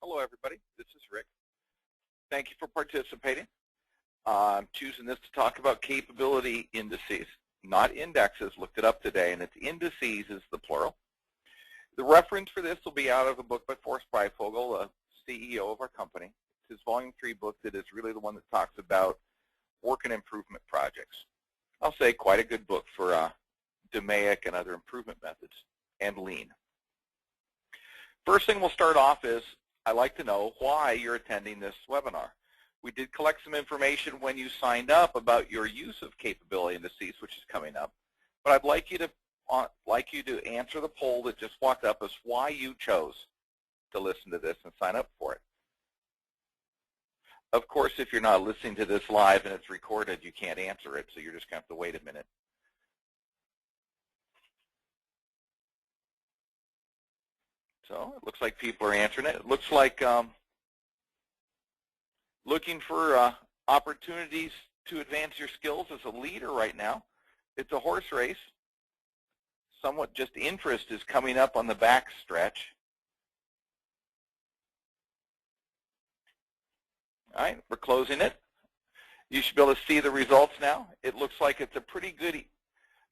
Hello, everybody. This is Rick. Thank you for participating. I'm choosing this to talk about capability indices, not indexes. Looked it up today, and it's indices is the plural. The reference for this will be out of a book by Forrest Breifogel, the CEO of our company. It's his Volume 3 book that is really the one that talks about work and improvement projects. I'll say quite a good book for DMAIC and other improvement methods, and lean. First thing we'll start off is I'd like to know why you're attending this webinar. We did collect some information when you signed up about your use of capability indices, which is coming up. But I'd like you to answer the poll that just walked up as why you chose to listen to this and sign up for it. Of course, if you're not listening to this live and it's recorded, you can't answer it, so you're just going to have to wait a minute. So it looks like people are answering it. It looks like looking for opportunities to advance your skills as a leader right now. It's a horse race. Somewhat just interest is coming up on the back stretch. All right, we're closing it. You should be able to see the results now. It looks like it's a pretty good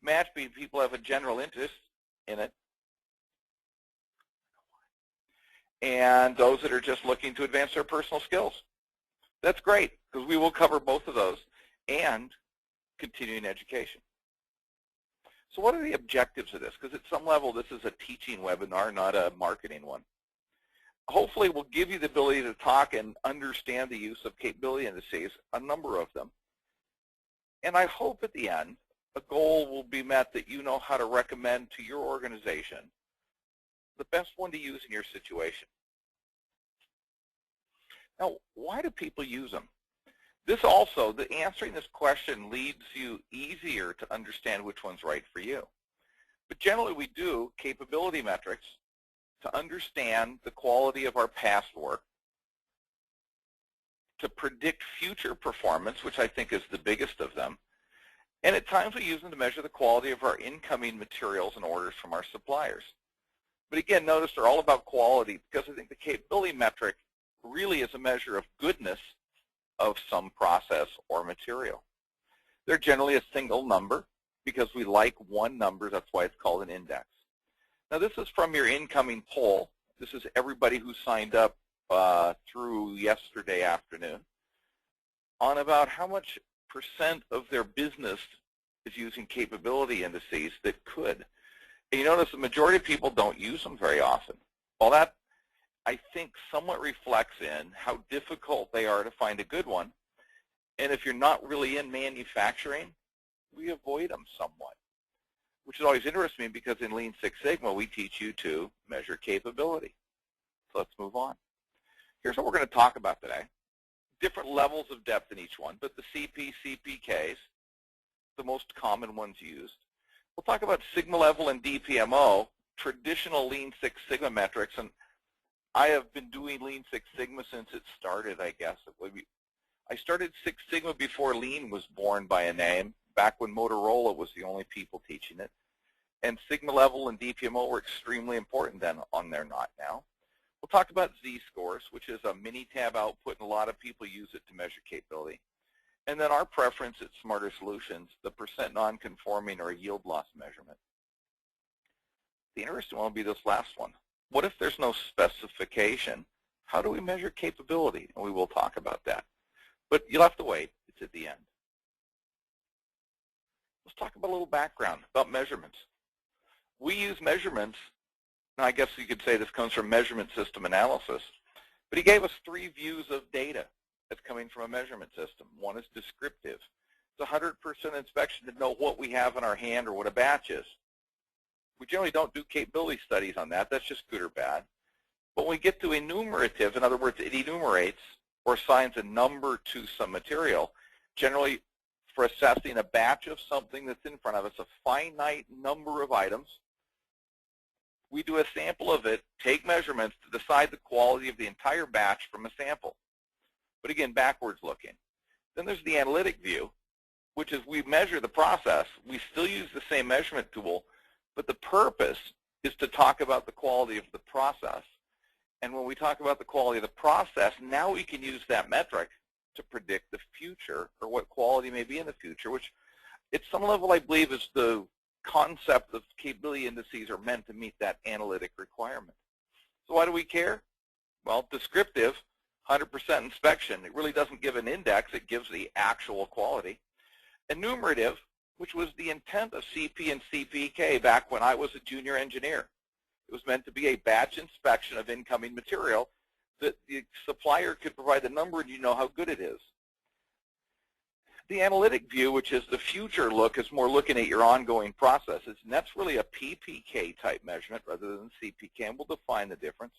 match between people who have a general interest in it and those that are just looking to advance their personal skills. That's great, because we will cover both of those and continuing education. So what are the objectives of this? Because at some level, this is a teaching webinar, not a marketing one. Hopefully, we'll give you the ability to talk and understand the use of capability indices, a number of them. And I hope at the end, a goal will be met that you know how to recommend to your organization the best one to use in your situation. Now, why do people use them? This also, answering this question leads you easier to understand which one's right for you. But generally, we do capability metrics to understand the quality of our past work, to predict future performance, which I think is the biggest of them, and at times we use them to measure the quality of our incoming materials and orders from our suppliers. But again, notice they're all about quality, because I think the capability metric really is a measure of goodness of some process or material. They're generally a single number because we like one number. That's why it's called an index. Now, this is from your incoming poll. This is everybody who signed up through yesterday afternoon on about how much % of their business is using capability indices that could. And you notice the majority of people don't use them very often. Well, that, I think, somewhat reflects in how difficult they are to find a good one. And if you're not really in manufacturing, we avoid them somewhat, which is always interesting because in Lean Six Sigma, we teach you to measure capability. So let's move on. Here's what we're going to talk about today. Different levels of depth in each one, but the CPKs, the most common ones used. We'll talk about Sigma level and DPMO, traditional Lean Six Sigma metrics, and I have been doing Lean Six Sigma since it started, I guess. I started Six Sigma before Lean was born by a name, back when Motorola was the only people teaching it. And Sigma level and DPMO were extremely important then, they're not now. We'll talk about ZScores, which is a mini-tab output, and a lot of people use it to measure capability. And then our preference at Smarter Solutions, the % non-conforming or yield loss measurement. The interesting one will be this last one. What if there's no specification? How do we measure capability? And we will talk about that. But you'll have to wait. It's at the end. Let's talk about a little background about measurements. We use measurements. Now, I guess you could say this comes from measurement system analysis. But he gave us 3 views of data that's coming from a measurement system. One is descriptive. It's 100% inspection to know what we have in our hand or what a batch is. We generally don't do capability studies on that. That's just good or bad. But when we get to enumerative, in other words, it enumerates or assigns a number to some material, generally for assessing a batch of something that's in front of us, a finite number of items, we do a sample of it, take measurements to decide the quality of the entire batch from a sample. But again, backwards looking. Then there's the analytic view, which is we measure the process. We still use the same measurement tool, but the purpose is to talk about the quality of the process. And when we talk about the quality of the process, now we can use that metric to predict the future, or what quality may be in the future, which at some level I believe is the concept of capability indices are meant to meet that analytic requirement. So why do we care? Well, descriptive, 100% inspection, it really doesn't give an index, it gives the actual quality. Enumerative, which was the intent of CP and CPK back when I was a junior engineer. It was meant to be a batch inspection of incoming material that the supplier could provide the number and you know how good it is. The analytic view, which is the future look, is more looking at your ongoing processes, and that's really a PPK type measurement rather than CPK, and we'll define the difference.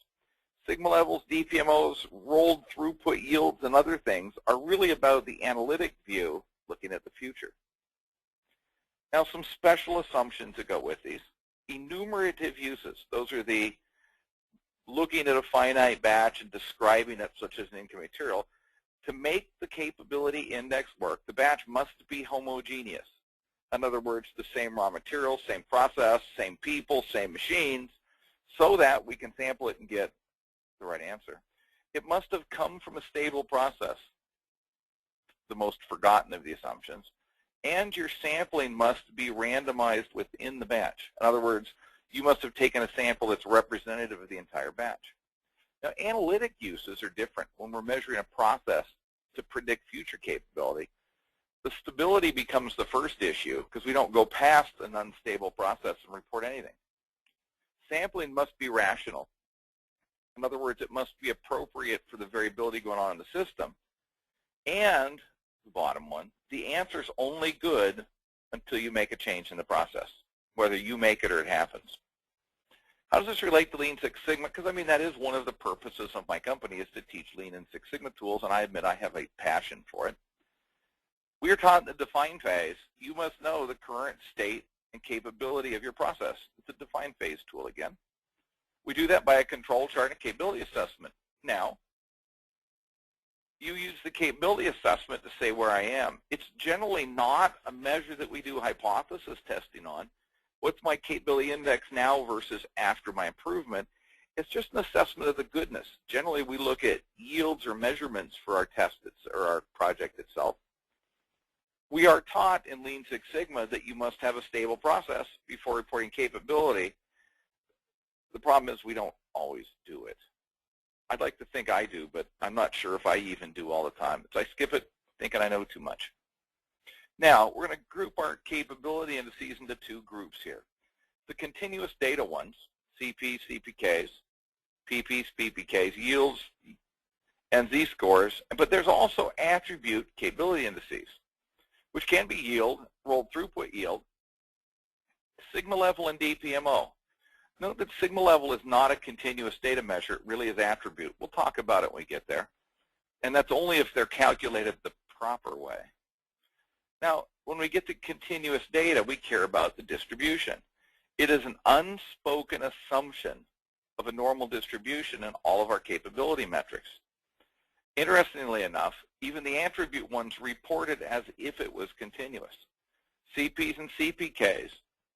Sigma levels, DPMOs, rolled throughput yields, and other things are really about the analytic view looking at the future. Now some special assumptions that go with these. Enumerative uses, those are the looking at a finite batch and describing it, such as an incoming material. To make the capability index work, the batch must be homogeneous. In other words, the same raw materials, same process, same people, same machines, so that we can sample it and get the right answer. It must have come from a stable process, the most forgotten of the assumptions, and your sampling must be randomized within the batch. In other words, you must have taken a sample that's representative of the entire batch. Now, analytic uses are different. When we're measuring a process to predict future capability, the stability becomes the first issue because we don't go past an unstable process and report anything. Sampling must be rational. In other words, it must be appropriate for the variability going on in the system. And the bottom one, the answer's only good until you make a change in the process, whether you make it or it happens. How does this relate to Lean Six Sigma? Because, I mean, that is one of the purposes of my company is to teach Lean and Six Sigma tools, and I admit I have a passion for it. We are taught in the define phase, you must know the current state and capability of your process. It's a define phase tool again. We do that by a control chart and capability assessment. Now, you use the capability assessment to say where I am. It's generally not a measure that we do hypothesis testing on. What's my capability index now versus after my improvement? It's just an assessment of the goodness. Generally, we look at yields or measurements for our test or our project itself. We are taught in Lean Six Sigma that you must have a stable process before reporting capability. The problem is we don't always do it. I'd like to think I do, but I'm not sure if I even do all the time. So I skip it thinking I know too much. Now, we're going to group our capability indices into two groups here. The continuous data ones, CPs, CPKs, PPs, PPKs, yields, and Z-scores, but there's also attribute capability indices, which can be yield, rolled throughput yield, sigma level, and DPMO. Note that sigma level is not a continuous data measure. It really is attribute. We'll talk about it when we get there. And that's only if they're calculated the proper way. Now, when we get to continuous data, we care about the distribution. It is an unspoken assumption of a normal distribution in all of our capability metrics. Interestingly enough, even the attribute ones reported as if it was continuous. CPs and CPKs,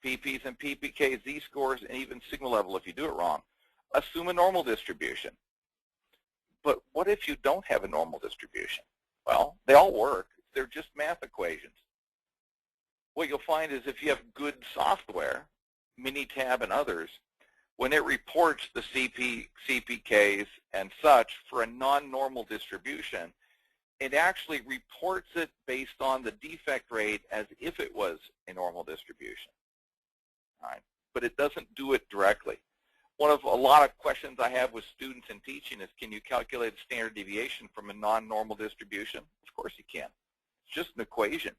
PPs and PPKs, Z-scores, and even sigma level, if you do it wrong, assume a normal distribution. But what if you don't have a normal distribution? Well, they all work. They're just math equations. What you'll find is if you have good software, Minitab and others, when it reports the CPKs and such for a non-normal distribution, it actually reports it based on the defect rate as if it was a normal distribution. All right? But it doesn't do it directly. One of a lot of questions I have with students in teaching is, can you calculate a standard deviation from a non-normal distribution? Of course you can. It's just an equation.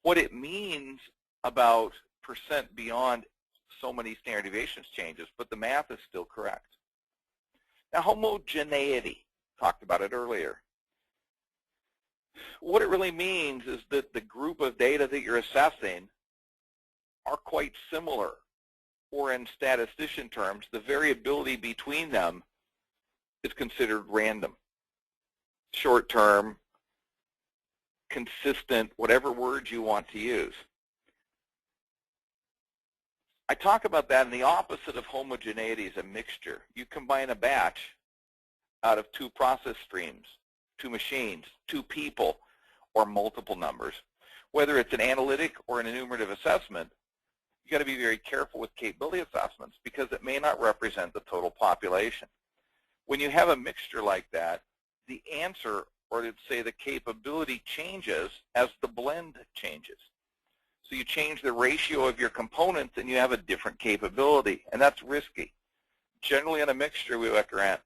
What it means about percent beyond so many standard deviations changes, but the math is still correct. Now, homogeneity, talked about it earlier. What it really means is that the group of data that you're assessing are quite similar, or in statistician terms, the variability between them is considered random, short-term, consistent, whatever word you want to use. I talk about that, and the opposite of homogeneity is a mixture. You combine a batch, out of 2 process streams, 2 machines, 2 people, or multiple numbers. Whether it's an analytic or an enumerative assessment, you got to be very careful with capability assessments because it may not represent the total population. When you have a mixture like that, the answer, or let's say the capability, changes as the blend changes. So you change the ratio of your components and you have a different capability, and that's risky. Generally in a mixture, we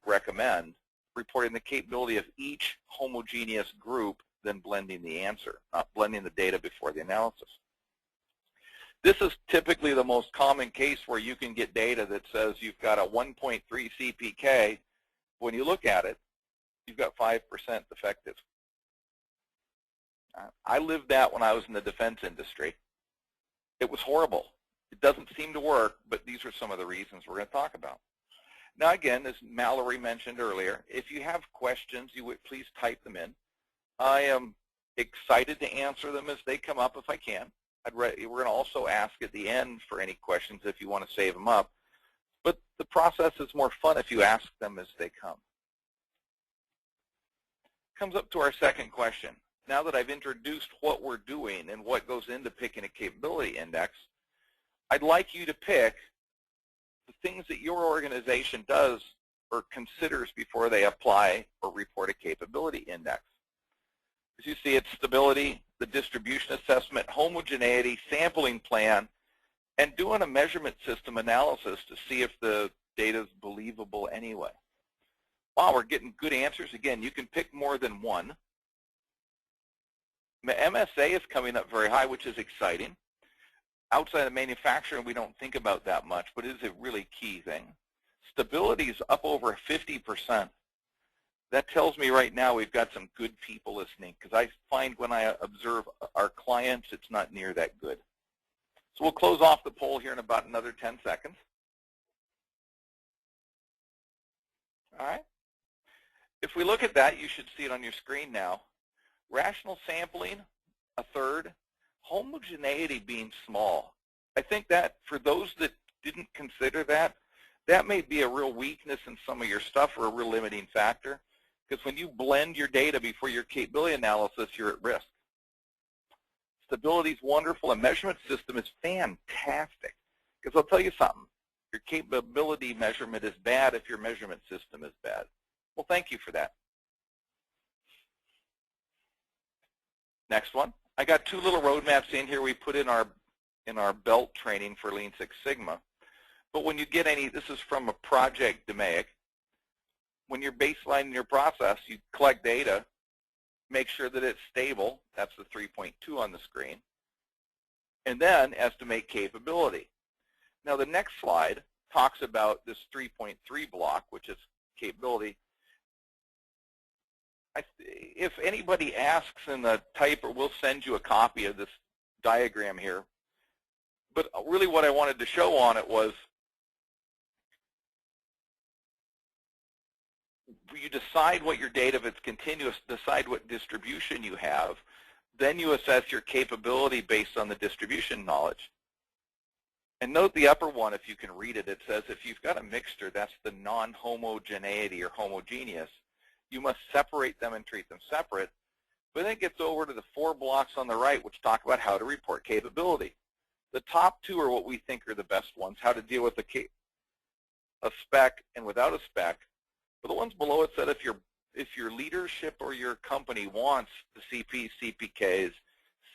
recommend reporting the capability of each homogeneous group, then blending the answer, not blending the data before the analysis. This is typically the most common case where you can get data that says you've got a 1.3 CPK. When you look at it, you've got 5% defective. I lived that when I was in the defense industry. It was horrible. It doesn't seem to work, but these are some of the reasons we're going to talk about. Now again, as Mallory mentioned earlier, if you have questions, you would please type them in. I am excited to answer them as they come up if I can. We're going to also ask at the end for any questions if you want to save them up. But the process is more fun if you ask them as they come. Comes up to our second question. Now that I've introduced what we're doing and what goes into picking a capability index, I'd like you to pick the things that your organization does or considers before they apply or report a capability index. As you see, it's stability, the distribution assessment, homogeneity, sampling plan, and doing a measurement system analysis to see if the data is believable anyway. Wow, we're getting good answers. Again, you can pick more than one. MSA is coming up very high, which is exciting. Outside of manufacturing, we don't think about that much, but it is a really key thing. Stability is up over 50%. That tells me right now we've got some good people listening, because I find when I observe our clients, it's not near that good. So we'll close off the poll here in about another 10 seconds. All right. If we look at that, you should see it on your screen now. Rational sampling, a third. Homogeneity being small. I think that for those that didn't consider that, that may be a real weakness in some of your stuff or a real limiting factor. Because when you blend your data before your capability analysis, you're at risk. Stability is wonderful. A measurement system is fantastic. Because I'll tell you something. Your capability measurement is bad if your measurement system is bad. Well, thank you for that. Next one. I got 2 little roadmaps in here we put in our belt training for Lean Six Sigma. But when you get any, this is from a project DMAIC. When you're baselining your process, you collect data, make sure that it's stable. That's the 3.2 on the screen. And then estimate capability. Now the next slide talks about this 3.3 block, which is capability. If anybody asks in the typer, we'll send you a copy of this diagram here. But really what I wanted to show on it was you decide what your data, if it's continuous, decide what distribution you have. Then you assess your capability based on the distribution knowledge. And note the upper one, if you can read it, it says if you've got a mixture, that's the non-homogeneity or homogeneous. You must separate them and treat them separate. But then it gets over to the 4 blocks on the right, which talk about how to report capability. The top 2 are what we think are the best ones, how to deal with a spec and without a spec. But the ones below it said if your leadership or your company wants the CPs, CPKs,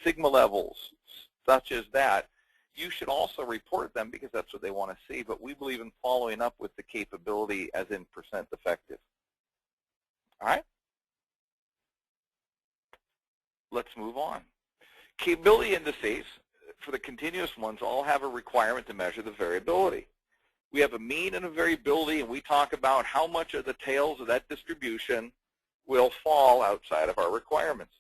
sigma levels, such as that, you should also report them because that's what they want to see. But we believe in following up with the capability as in % effective. All right? Let's move on. Capability indices for the continuous ones all have a requirement to measure the variability. We have a mean and a variability, and we talk about how much of the tails of that distribution will fall outside of our requirements.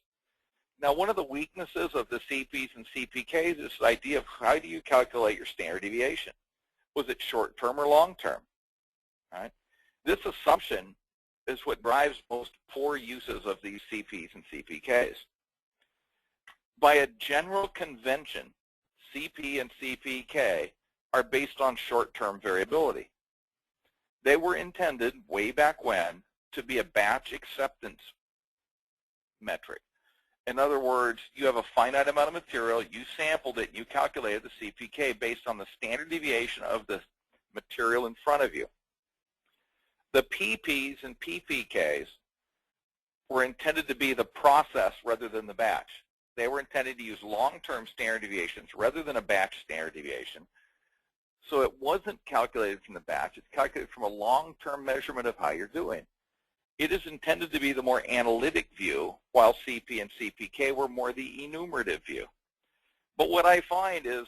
Now, one of the weaknesses of the CPs and CPKs is the idea of how do you calculate your standard deviation? Was it short-term or long-term? All right? This assumption is what drives most poor uses of these CPs and CPKs. By a general convention, CP and CPK are based on short-term variability. They were intended way back when to be a batch acceptance metric. In other words, you have a finite amount of material, you sampled it, and you calculated the CPK based on the standard deviation of the material in front of you. The PPs and PPKs were intended to be the process rather than the batch. They were intended to use long-term standard deviations rather than a batch standard deviation. So it wasn't calculated from the batch. It's calculated from a long-term measurement of how you're doing. It is intended to be the more analytic view, while CP and CPK were more the enumerative view. But what I find is,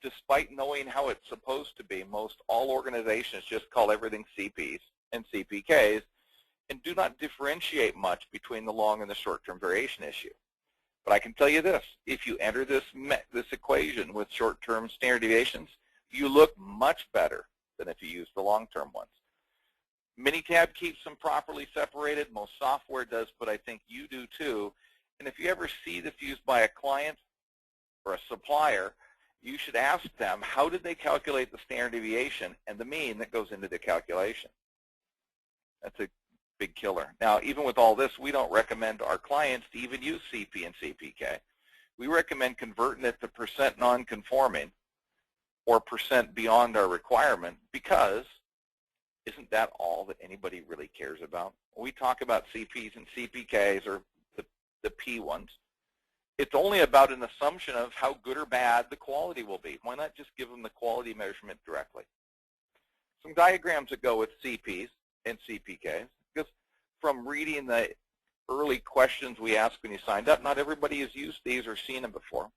despite knowing how it's supposed to be, most all organizations just call everything CPs and CPKs and do not differentiate much between the long and the short-term variation issue. But I can tell you this, if you enter this equation with short-term standard deviations, you look much better than if you use the long-term ones. Minitab keeps them properly separated. Most software does, but I think you do too. And if you ever see this used by a client or a supplier, you should ask them, how did they calculate the standard deviation and the mean that goes into the calculation? That's a big killer. Now, even with all this, we don't recommend our clients to even use CP and CPK. We recommend converting it to percent non-conforming or percent beyond our requirement, because isn't that all that anybody really cares about? When we talk about CPs and CPKs, or the P ones, it's only about an assumption of how good or bad the quality will be. Why not just give them the quality measurement directly? Some diagrams that go with CPs and CPKs, because from reading the early questions we asked when you signed up, not everybody has used these or seen them before.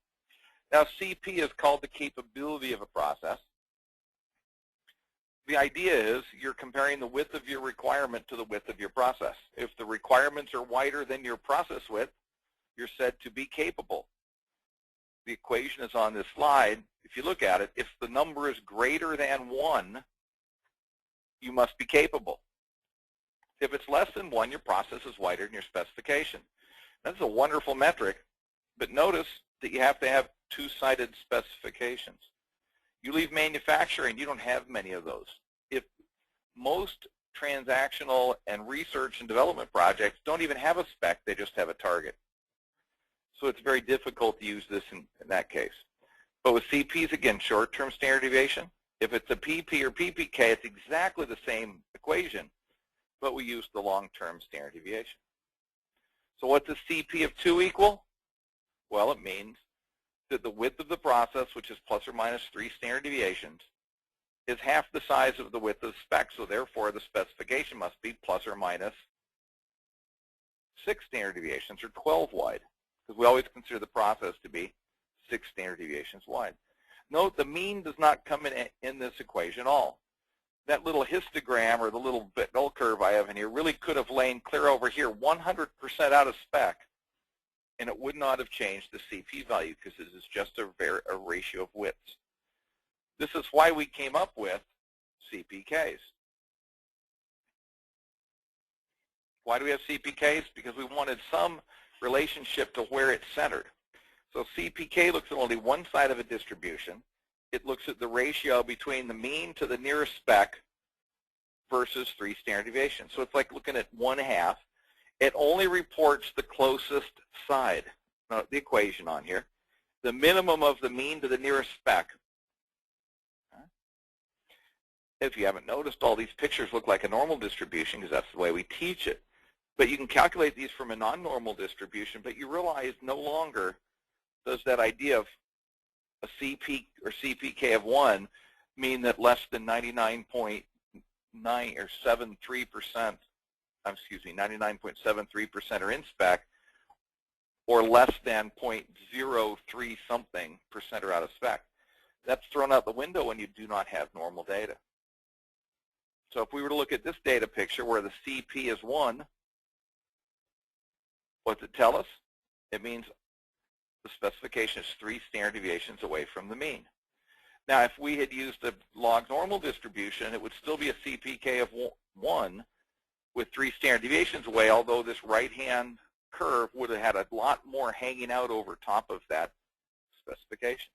Now, CP is called the capability of a process. The idea is you're comparing the width of your requirement to the width of your process. If the requirements are wider than your process width, you're said to be capable. The equation is on this slide. If you look at it, if the number is greater than 1, you must be capable. If it's less than 1, your process is wider than your specification. That's a wonderful metric, but notice that you have to have two-sided specifications. You leave manufacturing, you don't have many of those. If most transactional and research and development projects don't even have a spec, they just have a target. So it's very difficult to use this in that case. But with CPs, again, short-term standard deviation, if it's a PP or PPK, it's exactly the same equation, but we use the long-term standard deviation. So what's a CP of 2 equal? Well, it means that the width of the process, which is plus or minus 3 standard deviations, is half the size of the width of the spec. So therefore, the specification must be plus or minus 6 standard deviations, or 12 wide, because we always consider the process to be 6 standard deviations wide. Note the mean does not come in this equation at all. That little histogram, or the little bell curve I have in here, really could have lain clear over here 100% out of spec, and it would not have changed the CP value, because this is just a ratio of widths. This is why we came up with CPKs. Why do we have CPKs? Because we wanted some relationship to where it's centered. So CPK looks at only one side of a distribution. It looks at the ratio between the mean to the nearest spec versus 3 standard deviations. So it's like looking at 1/2. It only reports the closest side. Now, the equation on here, the minimum of the mean to the nearest spec. If you haven't noticed, all these pictures look like a normal distribution because that's the way we teach it. But you can calculate these from a non-normal distribution, but you realize no longer does that idea of a CP or CPK of 1 mean that less than 99.9 or 73%, excuse me, 99.73% are in spec, or less than 0.03 something percent are out of spec. That's thrown out the window when you do not have normal data. So if we were to look at this data picture where the CP is 1, what's it tell us? It means the specification is 3 standard deviations away from the mean. Now, if we had used a log normal distribution, it would still be a CPK of 1 with 3 standard deviations away, although this right-hand curve would have had a lot more hanging out over top of that specification.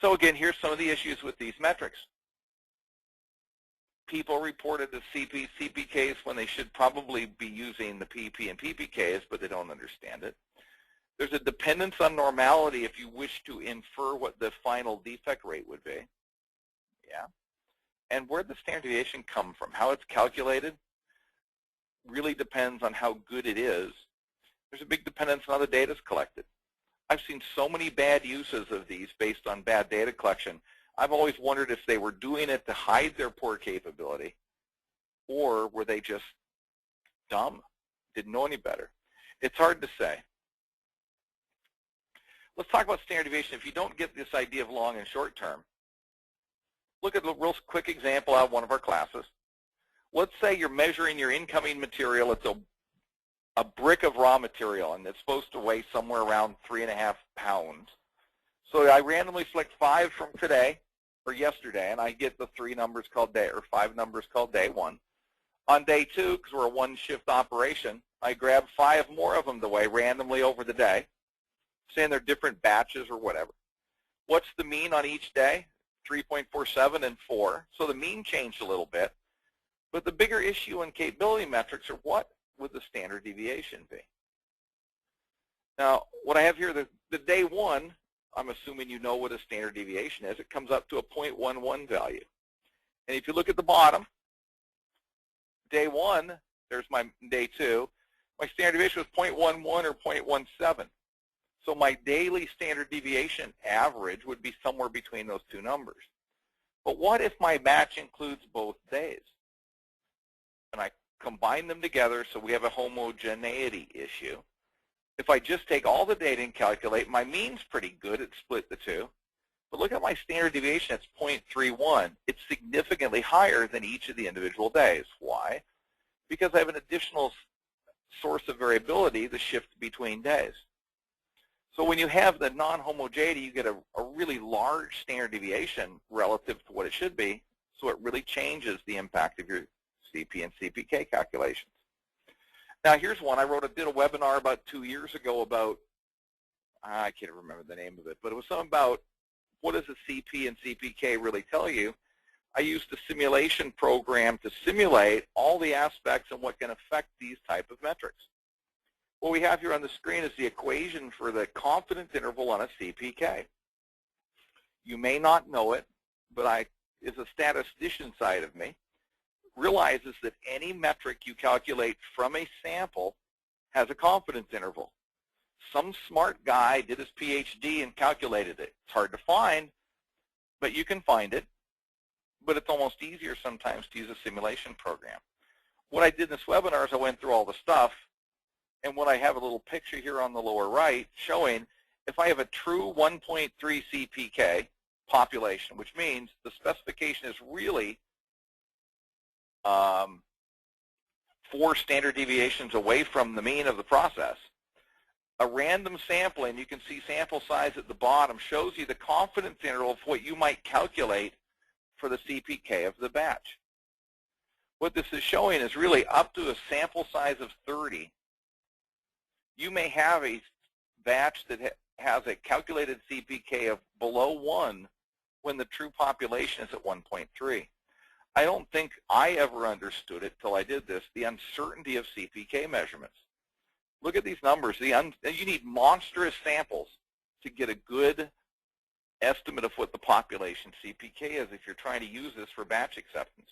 So again, here's some of the issues with these metrics. people reported the CPKs when they should probably be using the PP and PPKs, but they don't understand it. There's a dependence on normality if you wish to infer what the final defect rate would be. Yeah. And where the standard deviation come from, how it's calculated, really depends on how good it is. There's a big dependence on how the data is collected. I've seen so many bad uses of these based on bad data collection. I've always wondered if they were doing it to hide their poor capability, or were they just dumb, didn't know any better. It's hard to say. Let's talk about standard deviation. If you don't get this idea of long and short term, look at a real quick example out of one of our classes. Let's say you're measuring your incoming material. It's a brick of raw material, and it's supposed to weigh somewhere around 3.5 pounds. So I randomly select 5 from today or yesterday, and I get the 3 numbers called day, or 5 numbers called day 1. On day 2, because we're a one-shift operation, I grab 5 more of them to weigh randomly over the day, saying they're different batches or whatever. What's the mean on each day? 3.47 and 4. So the mean changed a little bit. But the bigger issue in capability metrics are what would the standard deviation be? Now, what I have here, the day 1, I'm assuming you know what a standard deviation is. It comes up to a 0.11 value. And if you look at the bottom, day 1, there's my day 2, my standard deviation was 0.11 or 0.17. So my daily standard deviation average would be somewhere between those 2 numbers. But what if my match includes both days? And I combine them together so we have a homogeneity issue. If I just take all the data and calculate, my mean's pretty good. It split the 2. But look at my standard deviation. It's 0.31. It's significantly higher than each of the individual days. Why? Because I have an additional source of variability, the shift between days. So when you have the non-homogeneity, you get a really large standard deviation relative to what it should be, so it really changes the impact of your CP and CPK calculations. Now here's one. I did a webinar about 2 years ago about, I can't remember the name of it, but it was something about what does a CP and CPK really tell you. I used a simulation program to simulate all the aspects and what can affect these type of metrics. What we have here on the screen is the equation for the confidence interval on a CPK. You may not know it, but as a statistician side of me, realizes that any metric you calculate from a sample has a confidence interval. Some smart guy did his PhD and calculated it. It's hard to find, but you can find it. But it's almost easier sometimes to use a simulation program. What I did in this webinar is I went through all the stuff, and what I have a little picture here on the lower right showing if I have a true 1.3 CPK population, which means the specification is really 4 standard deviations away from the mean of the process. A random sampling, you can see sample size at the bottom, shows you the confidence interval of what you might calculate for the CPK of the batch. What this is showing is really up to a sample size of 30. You may have a batch that has a calculated CPK of below 1 when the true population is at 1.3. I don't think I ever understood it till I did this, the uncertainty of CPK measurements. Look at these numbers. You need monstrous samples to get a good estimate of what the population CPK is if you're trying to use this for batch acceptance.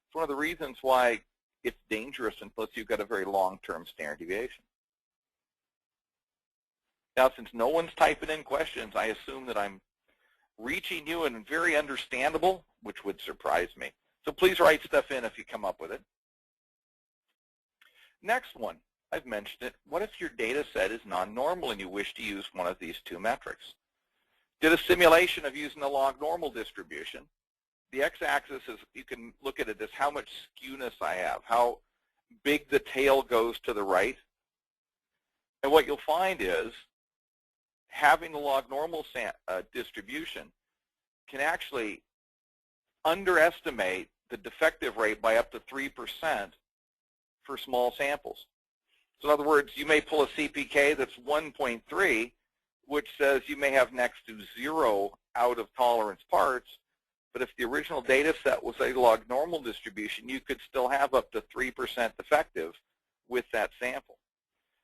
It's one of the reasons why it's dangerous unless you've got a very long-term standard deviation. Now, since no one's typing in questions, I assume that I'm reaching you and very understandable, which would surprise me. So please write stuff in if you come up with it. Next one, I've mentioned it. What if your data set is non-normal and you wish to use one of these 2 metrics? Did a simulation of using a log normal distribution. The x-axis is, you can look at it as how much skewness I have, how big the tail goes to the right. And what you'll find is having the log normal distribution can actually underestimate the defective rate by up to 3% for small samples. So in other words, you may pull a CPK that's 1.3, which says you may have next to 0 out of tolerance parts, But if the original data set was a log normal distribution, you could still have up to 3% defective with that sample.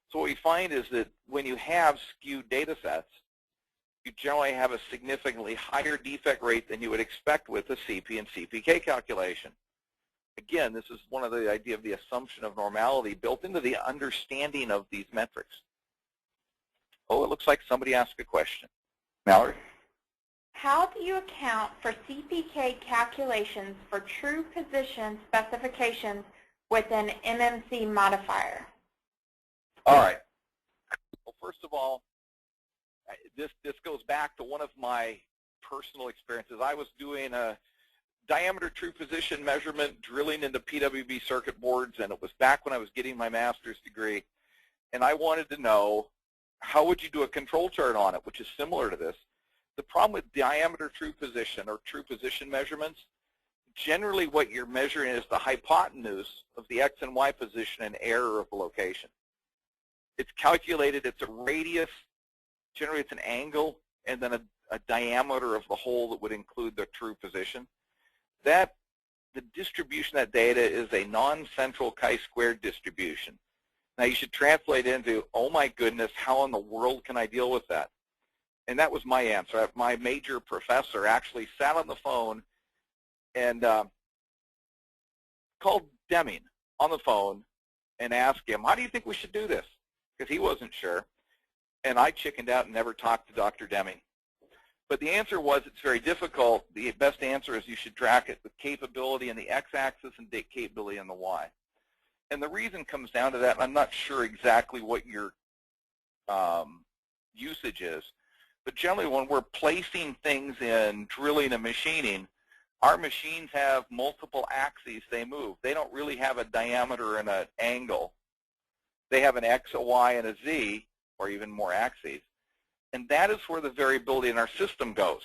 So what we find is that when you have skewed data sets, you generally have a significantly higher defect rate than you would expect with a CP and CPK calculation. Again, this is one of the idea of the assumption of normality built into the understanding of these metrics. Oh, it looks like somebody asked a question. Mallory? How do you account for CPK calculations for true position specifications with an MMC modifier? All right. Well, first of all, this goes back to one of my personal experiences. I was doing a diameter true position measurement drilling into PWB circuit boards, and it was back when I was getting my master's degree. And I wanted to know, how would you do a control chart on it, which is similar to this. The problem with diameter true position or true position measurements, generally what you're measuring is the hypotenuse of the X and Y position and error of the location. It's calculated, it's a radius, generally it's an angle, and then a diameter of the hole that would include the true position. The distribution of that data is a non-central chi-squared distribution. Now you should translate into, oh my goodness, how in the world can I deal with that? And that was my answer. My major professor actually sat on the phone and called Deming on the phone and asked him, how do you think we should do this? Because he wasn't sure. And I chickened out and never talked to Dr. Deming. But the answer was it's very difficult. The best answer is you should track it with capability in the x-axis and capability in the y. And the reason comes down to that, and I'm not sure exactly what your usage is, but generally when we're placing things in drilling and machining, our machines have multiple axes they move. They don't really have a diameter and an angle. They have an X, a Y, and a Z, or even more axes. And that is where the variability in our system goes.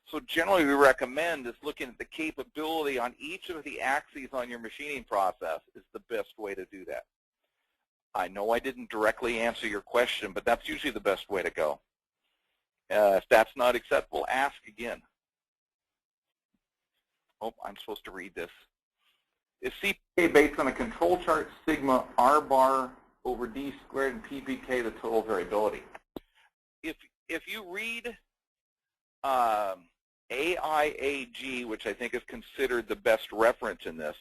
So generally we recommend is looking at the capability on each of the axes on your machining process is the best way to do that. I know I didn't directly answer your question, but that's usually the best way to go. If that's not acceptable, ask again. Oh, I'm supposed to read this. Is CPK based on a control chart, sigma R bar over D squared and PPK the total variability? If you read AIAG, which I think is considered the best reference in this,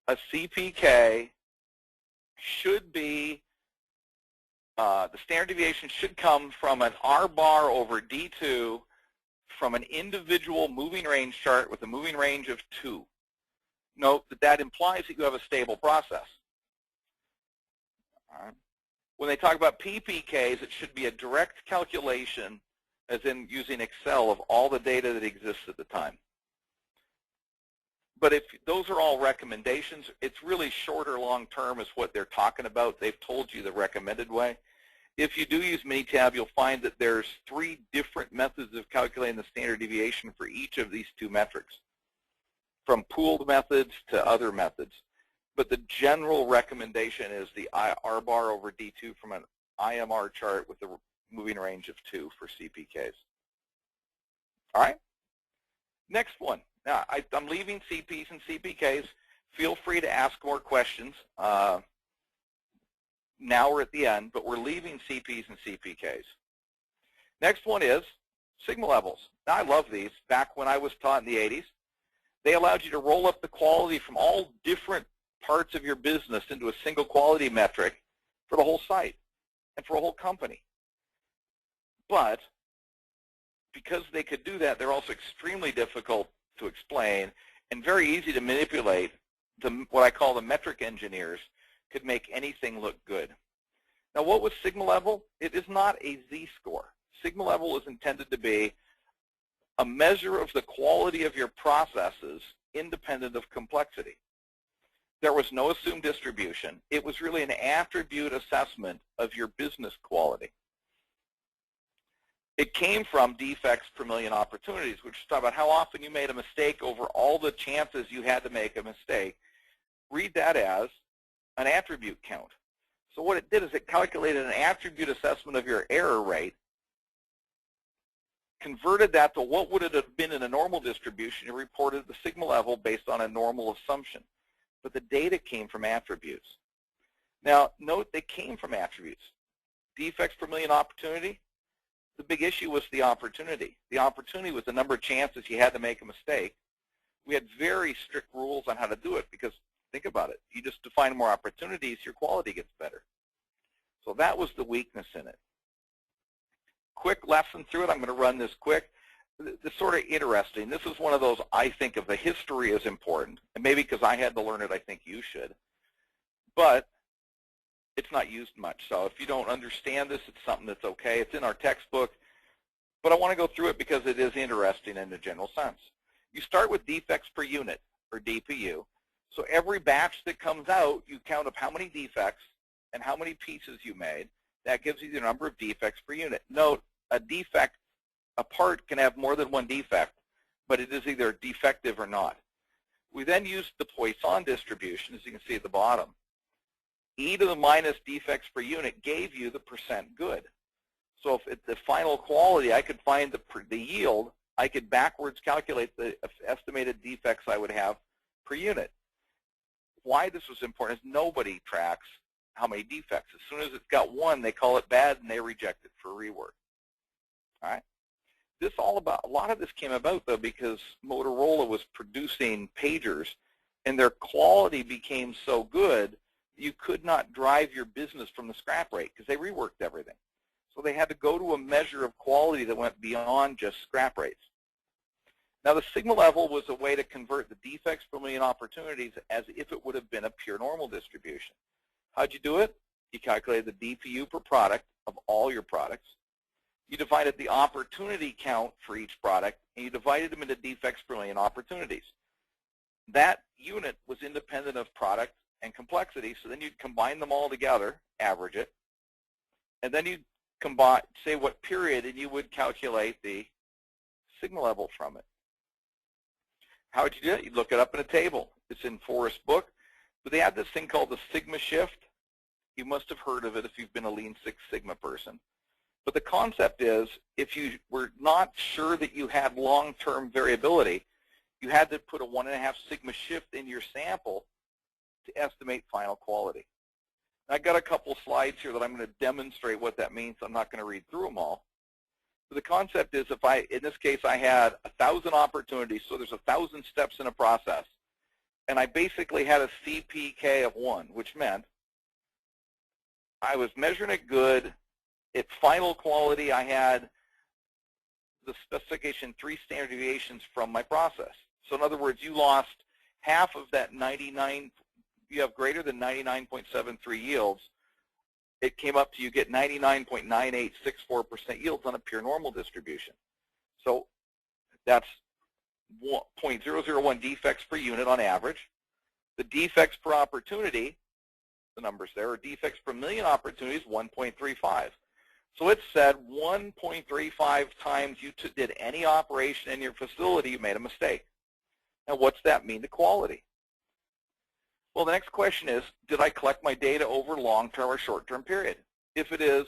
a CPK should be, the standard deviation should come from an R bar over D2 from an individual moving range chart with a moving range of 2. Note that that implies that you have a stable process. All right. When they talk about PPKs, it should be a direct calculation, as in using Excel, of all the data that exists at the time. But if those are all recommendations, it's really short or long term is what they're talking about. They've told you the recommended way. If you do use Minitab, you'll find that there's 3 different methods of calculating the standard deviation for each of these 2 metrics, from pooled methods to other methods. But the general recommendation is the R bar over D2 from an IMR chart with a moving range of 2 for CPKs. All right? Next one. Now, I'm leaving CPs and CPKs. Feel free to ask more questions. Now we're at the end, but we're leaving CPs and CPKs. Next one is sigma levels. Now, I love these. Back when I was taught in the 80s, they allowed you to roll up the quality from all different parts of your business into a single quality metric for the whole site and for a whole company. But because they could do that, they're also extremely difficult to explain and very easy to manipulate. What I call the metric engineers could make anything look good. Now, what was sigma level? It is not a Z-score. Sigma level is intended to be a measure of the quality of your processes independent of complexity. There was no assumed distribution. It was really an attribute assessment of your business quality. It came from defects per million opportunities, which is talking about how often you made a mistake over all the chances you had to make a mistake. Read that as an attribute count. So what it did is it calculated an attribute assessment of your error rate, converted that to what would it have been in a normal distribution, and reported the sigma level based on a normal assumption. But the data came from attributes. Now, note they came from attributes. Defects per million opportunity, the big issue was the opportunity. The opportunity was the number of chances you had to make a mistake. We had very strict rules on how to do it because, think about it, you just define more opportunities, your quality gets better. So that was the weakness in it. Quick lesson through it. I'm going to run this quick. This is sort of interesting. This is one of those, I think, of the history is important. And maybe because I had to learn it, I think you should. But it's not used much. So if you don't understand this, it's something that's okay. It's in our textbook. But I want to go through it because it is interesting in a general sense. You start with defects per unit, or DPU. So every batch that comes out, you count up how many defects and how many pieces you made. That gives you the number of defects per unit. Note, a defect, a part can have more than one defect, but it is either defective or not. We then used the Poisson distribution, as you can see at the bottom. E to the minus defects per unit gave you the percent good. So if at the final quality I could find the yield, I could backwards calculate the estimated defects I would have per unit. Why this was important is nobody tracks how many defects. As soon as it's got one, they call it bad and they reject it for rework. All right. A lot of this came about though because Motorola was producing pagers, and their quality became so good you could not drive your business from the scrap rate because they reworked everything. So they had to go to a measure of quality that went beyond just scrap rates. Now the sigma level was a way to convert the defects per million opportunities as if it would have been a pure normal distribution. How'd you do it? You calculated the DPU per product of all your products. You divided the opportunity count for each product, and you divided them into defects per million opportunities. That unit was independent of product and complexity, so then you'd combine them all together, average it, and then you'd say what period, and you would calculate the sigma level from it. How would you do it? You'd look it up in a table. It's in Forrest's book. But they had this thing called the sigma shift. You must have heard of it if you've been a Lean Six Sigma person. But the concept is, if you were not sure that you had long-term variability, you had to put a 1.5 sigma shift in your sample to estimate final quality. Now, I got a couple slides here that I'm going to demonstrate what that means. I'm not going to read through them all. But the concept is, in this case, I had 1,000 opportunities, so there's 1,000 steps in a process. And I basically had a CPK of 1, which meant I was measuring it good. At final quality, I had the specification 3 standard deviations from my process. So in other words, you lost half of that 99. You have greater than 99.73 yields. It came up to you get 99.9864% yields on a pure normal distribution. So that's 0.001 defects per unit on average. The defects per opportunity, the numbers there, are defects per million opportunities, 1.35. So it said 1.35 times you did any operation in your facility, you made a mistake. Now what's that mean to quality? Well, the next question is, did I collect my data over long-term or short-term period? If it is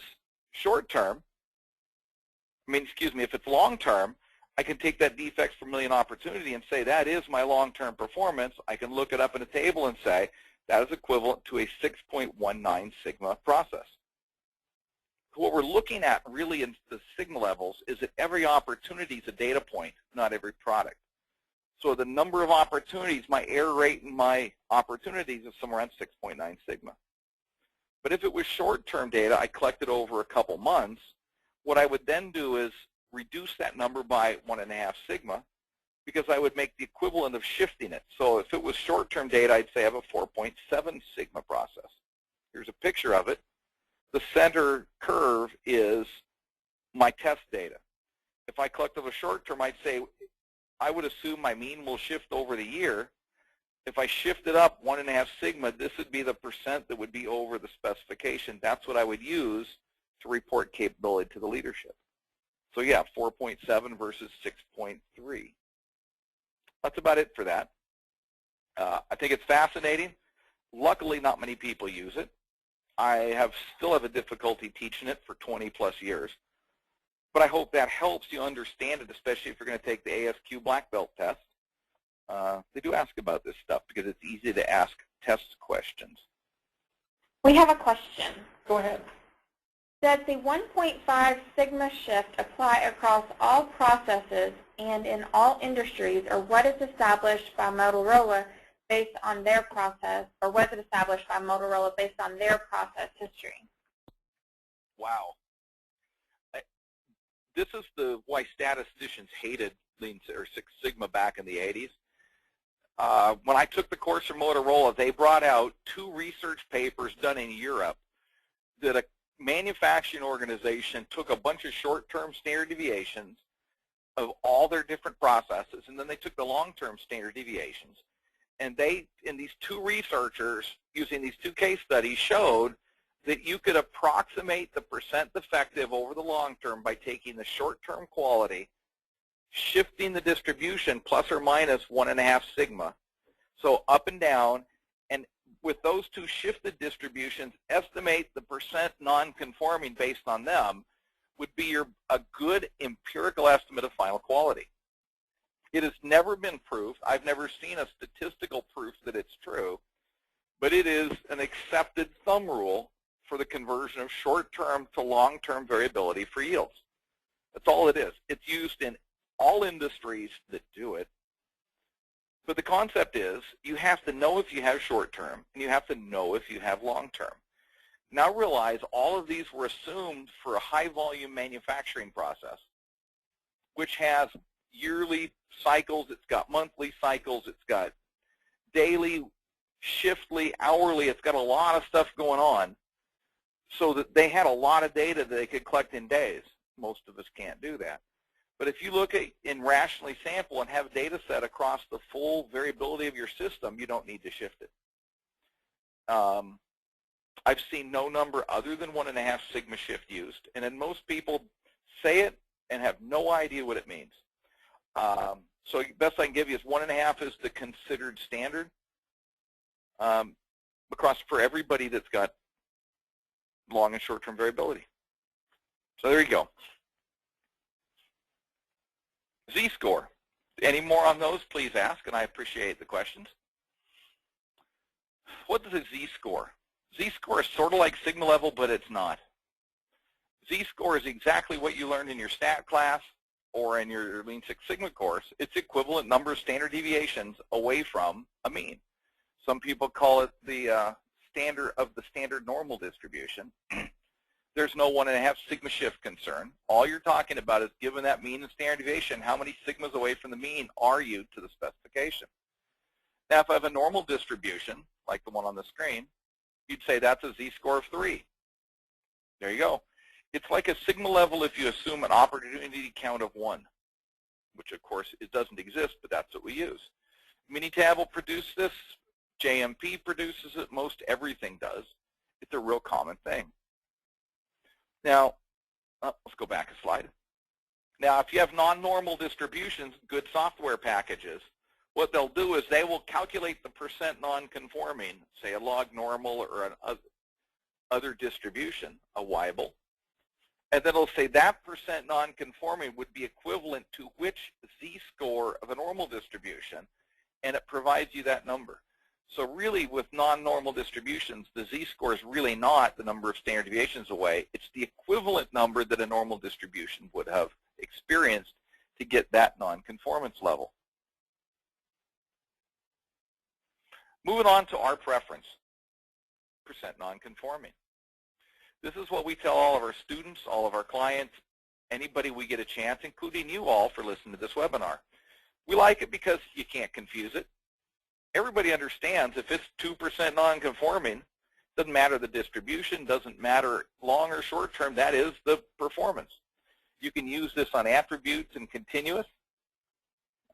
short-term, if it's long-term, I can take that defects per million opportunity and say that is my long-term performance. I can look it up in a table and say that is equivalent to a 6.19 sigma process. What we're looking at really in the sigma levels is that every opportunity is a data point, not every product. So the number of opportunities, my error rate in my opportunities is somewhere around 6.9 sigma. But if it was short-term data, I collected over a couple months, what I would then do is reduce that number by 1.5 sigma because I would make the equivalent of shifting it. So if it was short-term data, I'd say I have a 4.7 sigma process. Here's a picture of it. The center curve is my test data. If I collect over short-term, I'd say I would assume my mean will shift over the year. If I shift it up 1.5 sigma, this would be the percent that would be over the specification. That's what I would use to report capability to the leadership. So yeah, 4.7 versus 6.3. That's about it for that. I think it's fascinating. Luckily, not many people use it. I still have a difficulty teaching it for 20 plus years. But I hope that helps you understand it, especially if you're going to take the ASQ Black Belt test. They do ask about this stuff because it's easy to ask test questions. We have a question. Go ahead. Does the 1.5 sigma shift apply across all processes and in all industries, or what is established by Motorola based on their process, or was it established by Motorola based on their process history? Wow. This is why statisticians hated Lean or Six Sigma back in the 80s. When I took the course from Motorola, they brought out 2 research papers done in Europe that a manufacturing organization took a bunch of short-term standard deviations of all their different processes, and then they took the long-term standard deviations. And these 2 researchers, using these 2 case studies, showed that you could approximate the percent effective over the long term by taking the short-term quality, shifting the distribution plus or minus 1.5 sigma, so up and down, and with those 2 shifted distributions, estimate the percent non-conforming based on them would be a good empirical estimate of final quality. It has never been proved. I've never seen a statistical proof that it's true, but it is an accepted thumb rule for the conversion of short-term to long-term variability for yields. That's all it is. It's used in all industries that do it. But the concept is you have to know if you have short-term, and you have to know if you have long-term. Now realize all of these were assumed for a high-volume manufacturing process, which has yearly cycles, it's got monthly cycles, it's got daily, shiftly, hourly, it's got a lot of stuff going on, so that they had a lot of data that they could collect in days. Most of us can't do that. But if you look at and rationally sample and have a data set across the full variability of your system, you don't need to shift it. I've seen no number other than 1.5 sigma shift used, and then most people say it and have no idea what it means. So the best I can give you is 1.5 is the considered standard across for everybody that's got long and short-term variability. So there you go. ZScore. Any more on those, please ask, and I appreciate the questions. What is a Z-score? Z-score is sort of like sigma level, but it's not. Z-score is exactly what you learned in your stat class or in your Lean Six Sigma course. It's equivalent number of standard deviations away from a mean. Some people call it the standard normal distribution. There's no 1.5 sigma shift concern. All you're talking about is, given that mean and standard deviation, how many sigmas away from the mean are you to the specification? Now, if I have a normal distribution, like the one on the screen, you'd say that's a Z-score of 3. There you go. It's like a sigma level if you assume an opportunity count of 1, which of course it doesn't exist, but that's what we use. Minitab will produce this. JMP produces it. Most everything does. It's a real common thing. Now, let's go back a slide. Now, if you have non-normal distributions, good software packages, what they'll do is they will calculate the percent non-conforming, say a log normal or an other distribution, a Weibull, and then it'll say that percent non-conforming would be equivalent to which Z-score of a normal distribution, and it provides you that number. So really, with non-normal distributions, the Z-score is really not the number of standard deviations away. It's the equivalent number that a normal distribution would have experienced to get that non-conformance level. Moving on to our preference, percent non-conforming. This is what we tell all of our students, all of our clients, anybody we get a chance, including you all for listening to this webinar. We like it because you can't confuse it. Everybody understands if it's 2% non-conforming, doesn't matter the distribution, doesn't matter long or short term, that is the performance. You can use this on attributes and continuous.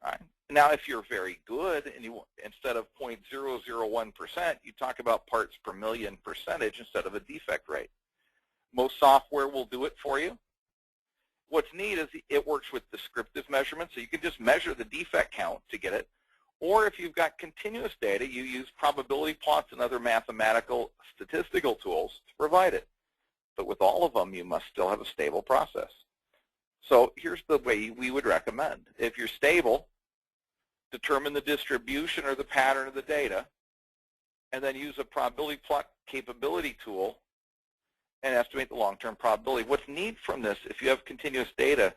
All right. Now, if you're very good and you, instead of 0.001%, you talk about parts per million percentage instead of a defect rate. Most software will do it for you. What's neat is it works with descriptive measurements, so you can just measure the defect count to get it. Or if you've got continuous data, you use probability plots and other mathematical statistical tools to provide it. But with all of them, you must still have a stable process. So here's the way we would recommend. If you're stable, determine the distribution or the pattern of the data, and then use a probability plot capability tool and estimate the long-term probability. What's neat from this, if you have continuous data,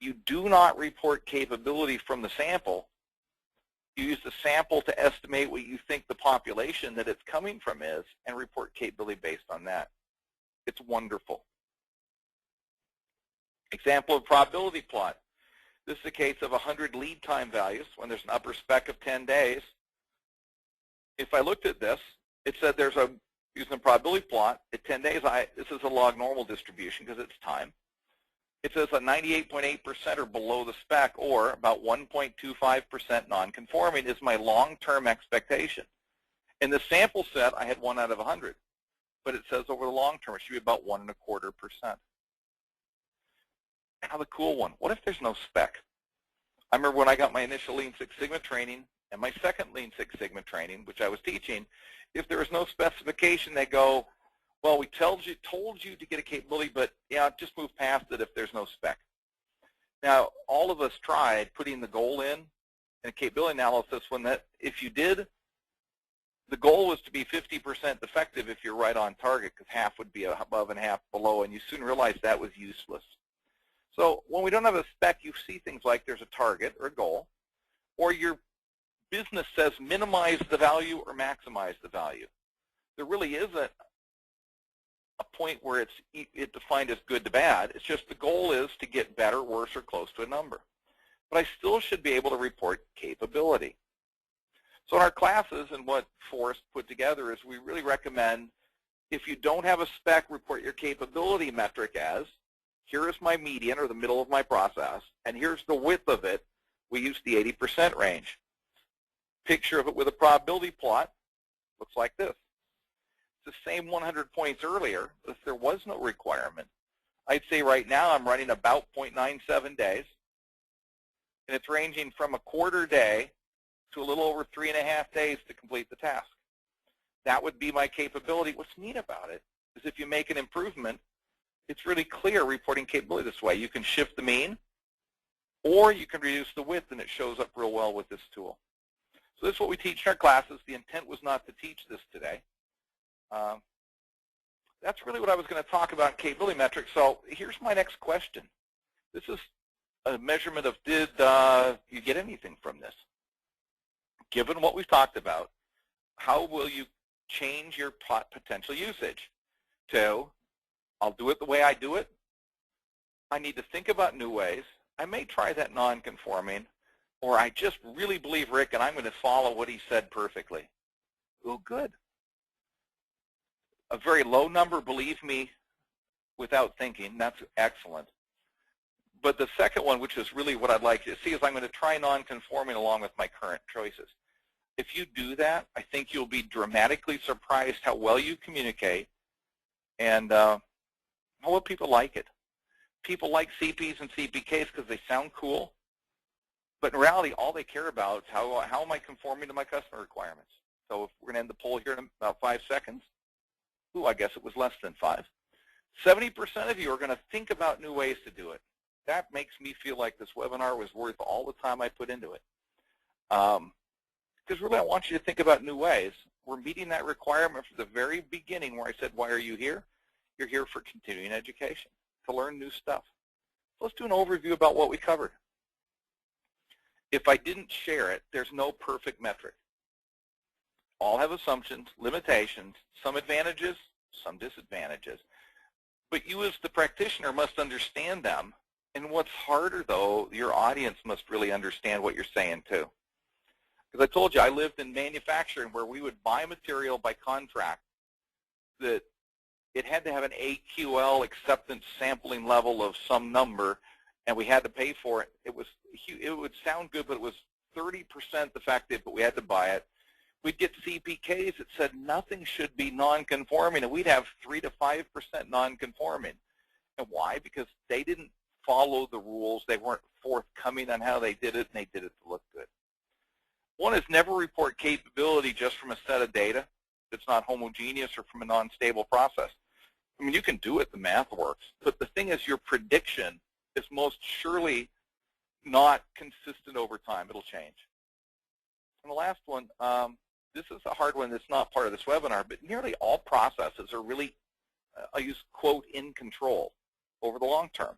you do not report capability from the sample. You use the sample to estimate what you think the population that it's coming from is and report capability based on that. It's wonderful. Example of probability plot. This is a case of 100 lead time values when there's an upper spec of 10 days. If I looked at this, it said there's a, using a probability plot, at 10 days, this is a log normal distribution because it's time. It says a 98.8% or below the spec, or about 1.25% non-conforming is my long-term expectation. In the sample set, I had 1 out of 100, but it says over the long term, it should be about 1.25%. Now the cool one, what if there's no spec? I remember when I got my initial Lean Six Sigma training and my second Lean Six Sigma training, which I was teaching, if there was no specification, they go, well, we told you to get a capability, but yeah, just move past it if there's no spec. Now, all of us tried putting the goal in a capability analysis when that, if you did, the goal was to be 50% effective if you're right on target, because half would be above and half below, and you soon realized that was useless. So when we don't have a spec, you see things like there's a target or a goal, or your business says minimize the value or maximize the value. There really isn't a point where it's defined as good to bad. It's just the goal is to get better, worse, or close to a number. But I still should be able to report capability. So in our classes, and what Forrest put together is we really recommend, if you don't have a spec, report your capability metric as, here is my median or the middle of my process, and here's the width of it. We use the 80% range. Picture of it with a probability plot looks like this. It's the same 100 points earlier. If there was no requirement, I'd say right now I'm running about 0.97 days, and it's ranging from a quarter day to a little over 3.5 days to complete the task. That would be my capability. What's neat about it is if you make an improvement, it's really clear reporting capability this way. You can shift the mean, or you can reduce the width, and it shows up real well with this tool. So this is what we teach in our classes. The intent was not to teach this today. That's really what I was going to talk about, capability metrics. So here's my next question. This is a measurement of, did you get anything from this? Given what we've talked about, how will you change your potential usage to, I'll do it the way I do it. I need to think about new ways. I may try that non-conforming, or I just really believe Rick and I'm going to follow what he said perfectly. Oh, good. A very low number, believe me, without thinking, that's excellent. But the second one, which is really what I'd like you to see, is I'm going to try non-conforming along with my current choices. If you do that, I think you'll be dramatically surprised how well you communicate and how well people like it. People like CPs and CPKs because they sound cool, but in reality, all they care about is how am I conforming to my customer requirements. So if we're going to end the poll here in about 5 seconds, ooh, I guess it was less than 5. 70% of you are going to think about new ways to do it. That makes me feel like this webinar was worth all the time I put into it. Because really I want you to think about new ways. We're meeting that requirement from the very beginning where I said, why are you here? You're here for continuing education, to learn new stuff. So let's do an overview about what we covered. If I didn't share it, there's no perfect metric. All have assumptions, limitations, some advantages, some disadvantages. But you as the practitioner must understand them. And what's harder, though, your audience must really understand what you're saying, too. Because I told you, I lived in manufacturing where we would buy material by contract that it had to have an AQL acceptance sampling level of some number, and we had to pay for it. It would sound good, but it was 30% effective, but we had to buy it. We'd get CPKs that said nothing should be non-conforming, and we'd have 3 to 5% non-conforming. And why? Because they didn't follow the rules. They weren't forthcoming on how they did it, and they did it to look good. One is never report capability just from a set of data that's not homogeneous or from a non-stable process. I mean, you can do it, the math works, but the thing is your prediction is most surely not consistent over time. It'll change. And the last one, this is a hard one that's not part of this webinar, but nearly all processes are really, I use quote, in control over the long term.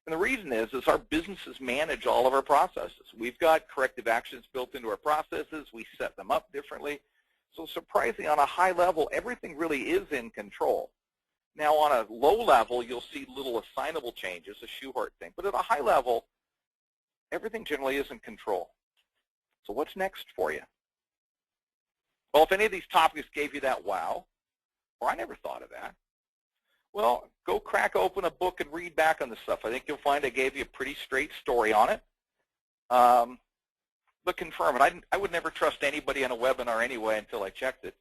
And the reason is our businesses manage all of our processes. We've got corrective actions built into our processes. We set them up differently. So surprisingly, on a high level, everything really is in control. Now, on a low level, you'll see little assignable changes, a shoehorn thing. But at a high level, everything generally is in control. So what's next for you? Well, if any of these topics gave you that wow, or I never thought of that, well, go crack open a book and read back on this stuff. I think you'll find I gave you a pretty straight story on it. But confirm it. I would never trust anybody on a webinar anyway until I checked it.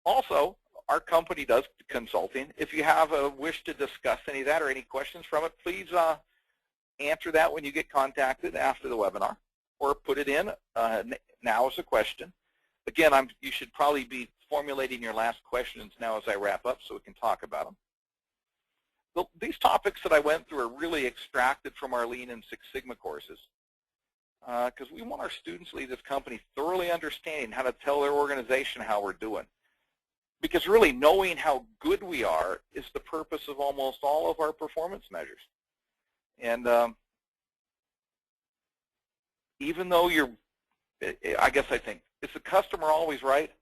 Also, our company does consulting. If you have a wish to discuss any of that or any questions from it, please answer that when you get contacted after the webinar, or put it in now as a question. Again, you should probably be formulating your last questions now as I wrap up so we can talk about them. These topics that I went through are really extracted from our Lean and Six Sigma courses because we want our students to leave this company thoroughly understanding how to tell their organization how we're doing. Because really knowing how good we are is the purpose of almost all of our performance measures. And even though I think, is the customer always right?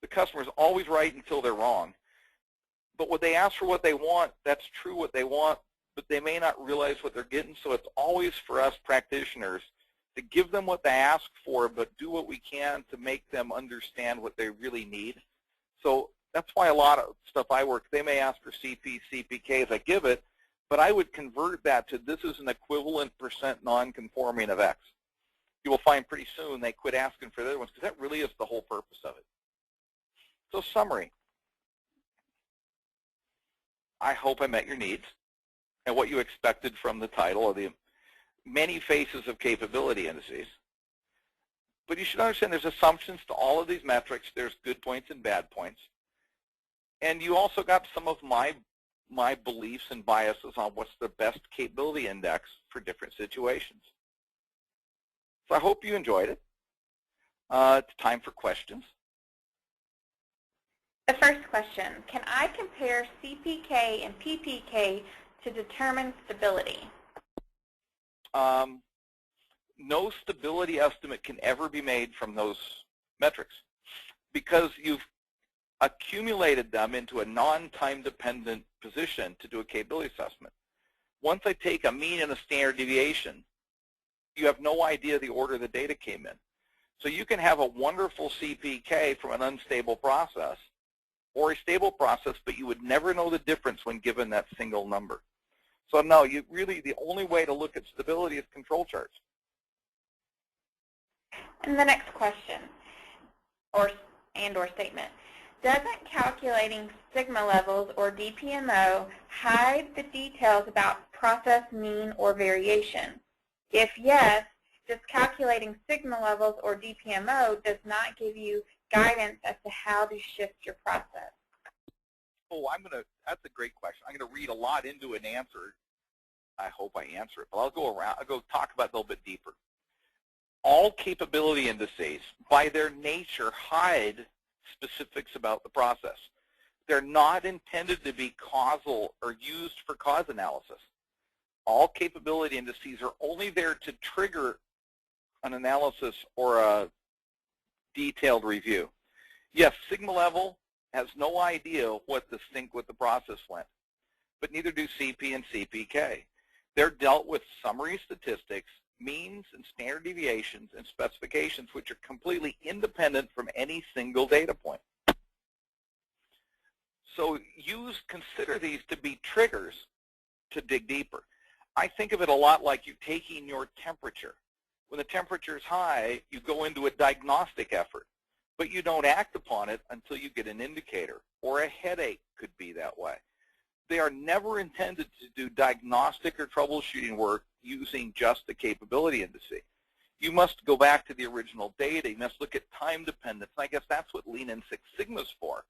The customer is always right until they're wrong. But when they ask for what they want, that's true what they want, but they may not realize what they're getting. So it's always for us practitioners to give them what they ask for, but do what we can to make them understand what they really need. So that's why a lot of stuff I work, they may ask for CP, CPKs, I give it, but I would convert that to this is an equivalent percent non-conforming of X. You will find pretty soon they quit asking for the other ones because that really is the whole purpose of it. So summary. I hope I met your needs and what you expected from the title of the many faces of capability indices. But you should understand there's assumptions to all of these metrics. There's good points and bad points. And you also got some of my beliefs and biases on what's the best capability index for different situations. So I hope you enjoyed it. It's time for questions. The first question, can I compare CPK and PPK to determine stability? No stability estimate can ever be made from those metrics because you've accumulated them into a non-time dependent position to do a capability assessment. Once I take a mean and a standard deviation, you have no idea the order the data came in. So you can have a wonderful CPK from an unstable process or a stable process, but you would never know the difference when given that single number. So no, the only way to look at stability is control charts. And the next question, or statement, doesn't calculating sigma levels or DPMO hide the details about process mean or variation? If yes, does calculating sigma levels or DPMO does not give you guidance as to how to shift your process? Oh, that's a great question. I'm going to read a lot into an answer. I hope I answer it, but I'll go talk about it a little bit deeper. All capability indices, by their nature, hide specifics about the process. They're not intended to be causal or used for cause analysis. All capability indices are only there to trigger an analysis or a detailed review. Yes, sigma level has no idea what the process went, but neither do CP and CPK. They're dealt with summary statistics, means and standard deviations, and specifications which are completely independent from any single data point. So consider these to be triggers to dig deeper. I think of it a lot like you taking your temperature. When the temperature is high, you go into a diagnostic effort, but you don't act upon it until you get an indicator, or a headache could be that way. They are never intended to do diagnostic or troubleshooting work using just the capability indice. You must go back to the original data. You must look at time dependence. I guess that's what Lean and Six Sigma is for.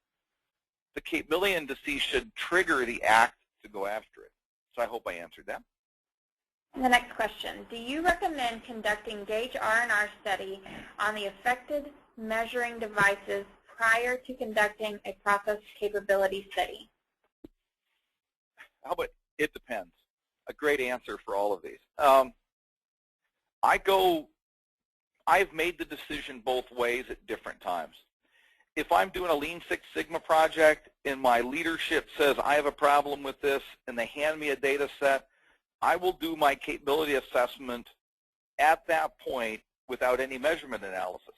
The capability indice should trigger the act to go after it. So I hope I answered that. The next question, do you recommend conducting gauge R&R study on the affected measuring devices prior to conducting a process capability study? How about it depends? A great answer for all of these. I've made the decision both ways at different times. If I'm doing a Lean Six Sigma project and my leadership says I have a problem with this and they hand me a data set, I will do my capability assessment at that point without any measurement analysis.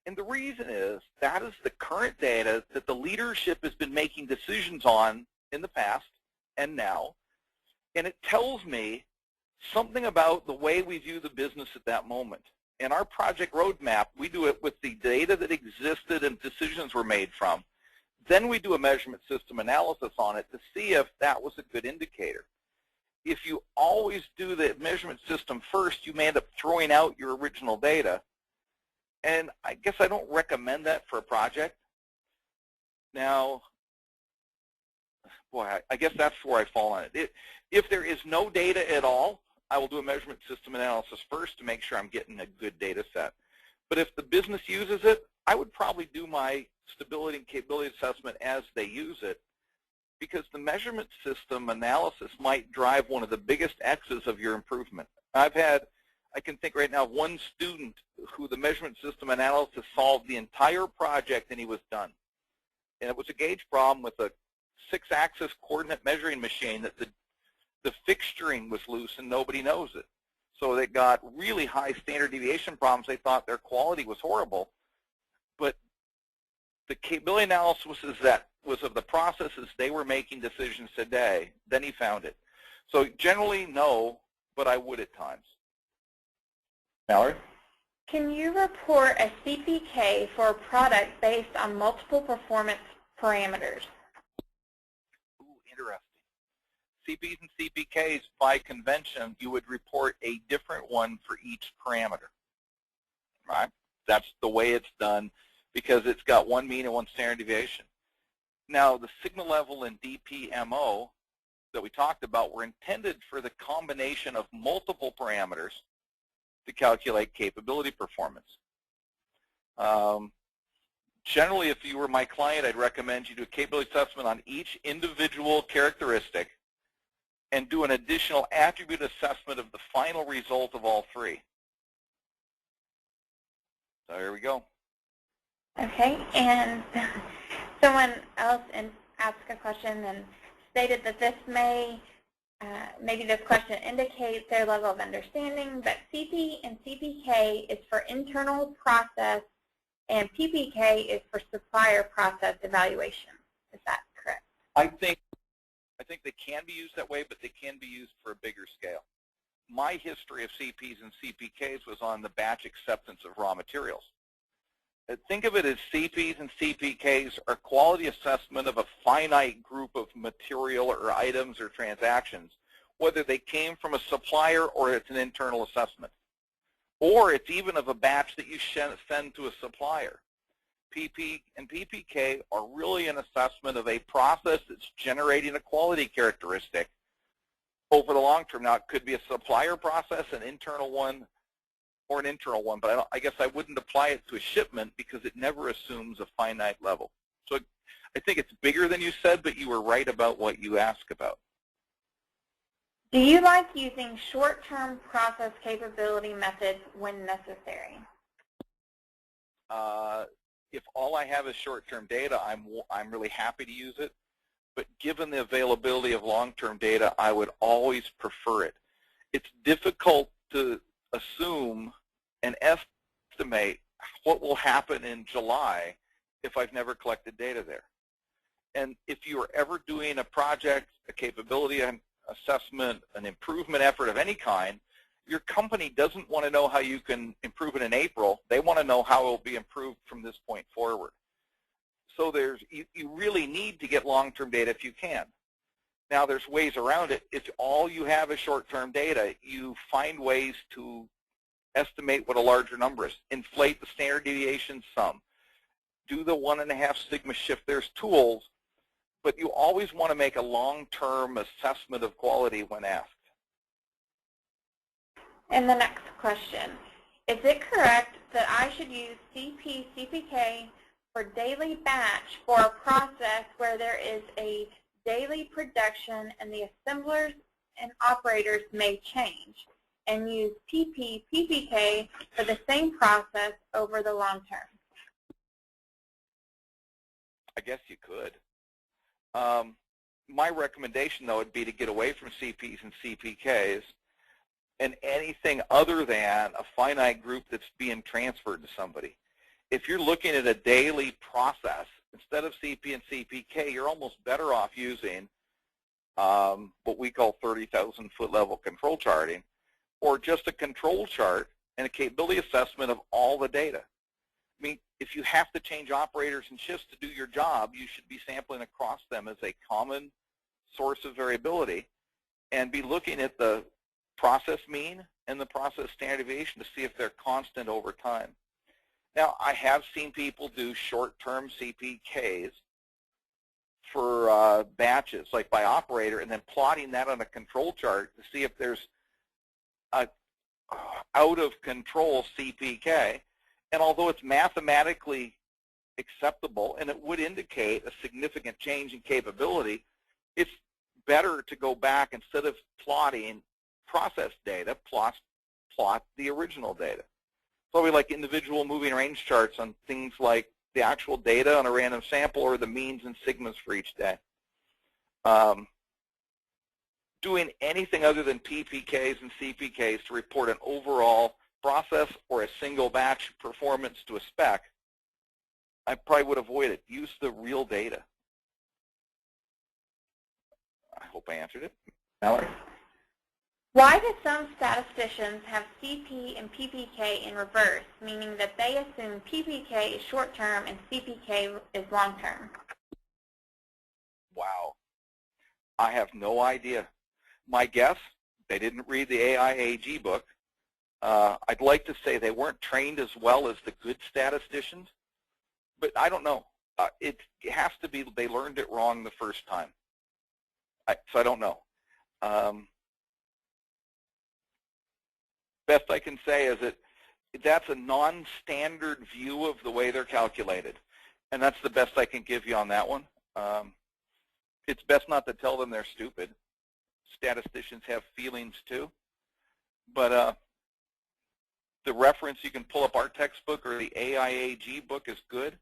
And the reason is that is the current data that the leadership has been making decisions on in the past and now, and it tells me something about the way we view the business at that moment. In our project roadmap, we do it with the data that existed and decisions were made from. Then we do a measurement system analysis on it to see if that was a good indicator. If you always do the measurement system first, you may end up throwing out your original data. And I guess I don't recommend that for a project. Now, boy, I guess that's where I fall on it. If there is no data at all, I will do a measurement system analysis first to make sure I'm getting a good data set. But if the business uses it, I would probably do my stability and capability assessment as they use it, because the measurement system analysis might drive one of the biggest X's of your improvement. I can think right now of one student who the measurement system analysis solved the entire project and he was done. And it was a gauge problem with a 6-axis coordinate measuring machine that the fixturing was loose and nobody knows it. So they got really high standard deviation problems. They thought their quality was horrible. But the capability analysis was of the processes they were making decisions today. Then he found it. So generally, no, but I would at times. Mallory? Can you report a CPK for a product based on multiple performance parameters? Ooh, interesting. CPs and CPKs, by convention, you would report a different one for each parameter, right? That's the way it's done because it's got one mean and one standard deviation. Now, the signal level and DPMO that we talked about were intended for the combination of multiple parameters to calculate capability performance. Generally, if you were my client, I'd recommend you do a capability assessment on each individual characteristic and do an additional attribute assessment of the final result of all three. So here we go. Okay, and someone else asked a question and stated that this maybe this question indicates their level of understanding, but CP and CPK is for internal process and PPK is for supplier process evaluation. Is that correct? I think they can be used that way, but they can be used for a bigger scale. My history of CPs and CPKs was on the batch acceptance of raw materials. Think of it as CPs and CPKs are quality assessment of a finite group of material or items or transactions, whether they came from a supplier or it's an internal assessment. Or it's even of a batch that you send to a supplier. PP and PPK are really an assessment of a process that's generating a quality characteristic over the long term. Now, it could be a supplier process, an internal one, or an internal one, but I guess I wouldn't apply it to a shipment because it never assumes a finite level. So I think it's bigger than you said, but you were right about what you asked about. Do you like using short-term process capability methods when necessary? If all I have is short-term data, I'm really happy to use it. But given the availability of long-term data, I would always prefer it. It's difficult to assume and estimate what will happen in July if I've never collected data there. And if you are ever doing a project, a capability assessment, an improvement effort of any kind, your company doesn't want to know how you can improve it in April. They want to know how it will be improved from this point forward. So you really need to get long-term data if you can. Now, there's ways around it. If all you have is short-term data, you find ways to estimate what a larger number is. Inflate the standard deviation sum. Do the 1.5 sigma shift. There's tools, but you always want to make a long-term assessment of quality when asked. And the next question, is it correct that I should use CPK for daily batch for a process where there is a daily production and the assemblers and operators may change, and use PPK for the same process over the long term? I guess you could. My recommendation, though, would be to get away from CPs and CPKs and anything other than a finite group that's being transferred to somebody. If you're looking at a daily process, instead of CP and CPK, you're almost better off using what we call 30,000-foot level control charting, or just a control chart and a capability assessment of all the data. I mean, if you have to change operators and shifts to do your job, you should be sampling across them as a common source of variability and be looking at the process mean and the process standard deviation to see if they're constant over time. Now, I have seen people do short-term CPKs for batches, like by operator, and then plotting that on a control chart to see if there's a out-of-control CPK. And although it's mathematically acceptable and it would indicate a significant change in capability, it's better to go back, instead of plotting process data, plot the original data. So we like individual moving range charts on things like the actual data on a random sample or the means and sigmas for each day. Doing anything other than PPKs and CPKs to report an overall process or a single batch performance to a spec, I probably would avoid it. Use the real data. I hope I answered it. Mallory? Why do some statisticians have CP and PPK in reverse, meaning that they assume PPK is short-term and CPK is long-term? Wow. I have no idea. My guess, they didn't read the AIAG book. I'd like to say they weren't trained as well as the good statisticians, but I don't know. It has to be they learned it wrong the first time. So I don't know. Best I can say is that that's a non-standard view of the way they're calculated, and that's the best I can give you on that one. It's best not to tell them they're stupid. Statisticians have feelings too, but the reference, you can pull up our textbook or the AIAG book, is good.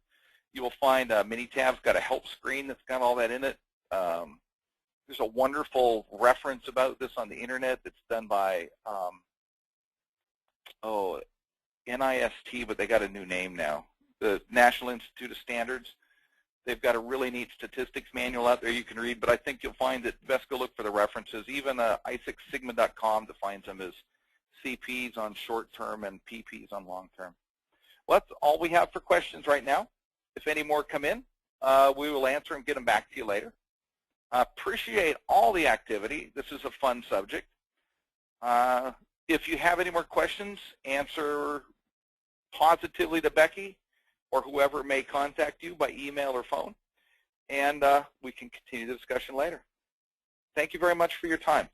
You will find Minitab's got a help screen that's got all that in it. There's a wonderful reference about this on the internet that's done by NIST, but they got a new name now, the National Institute of Standards. They've got a really neat statistics manual out there you can read, but I think you'll find that best go look for the references. Even isaacsigma.com defines them as CPs on short-term and PPs on long-term. Well, that's all we have for questions right now. If any more come in, we will answer and get them back to you later. Appreciate all the activity. This is a fun subject. If you have any more questions, answer positively to Becky or whoever may contact you by email or phone, and we can continue the discussion later. Thank you very much for your time.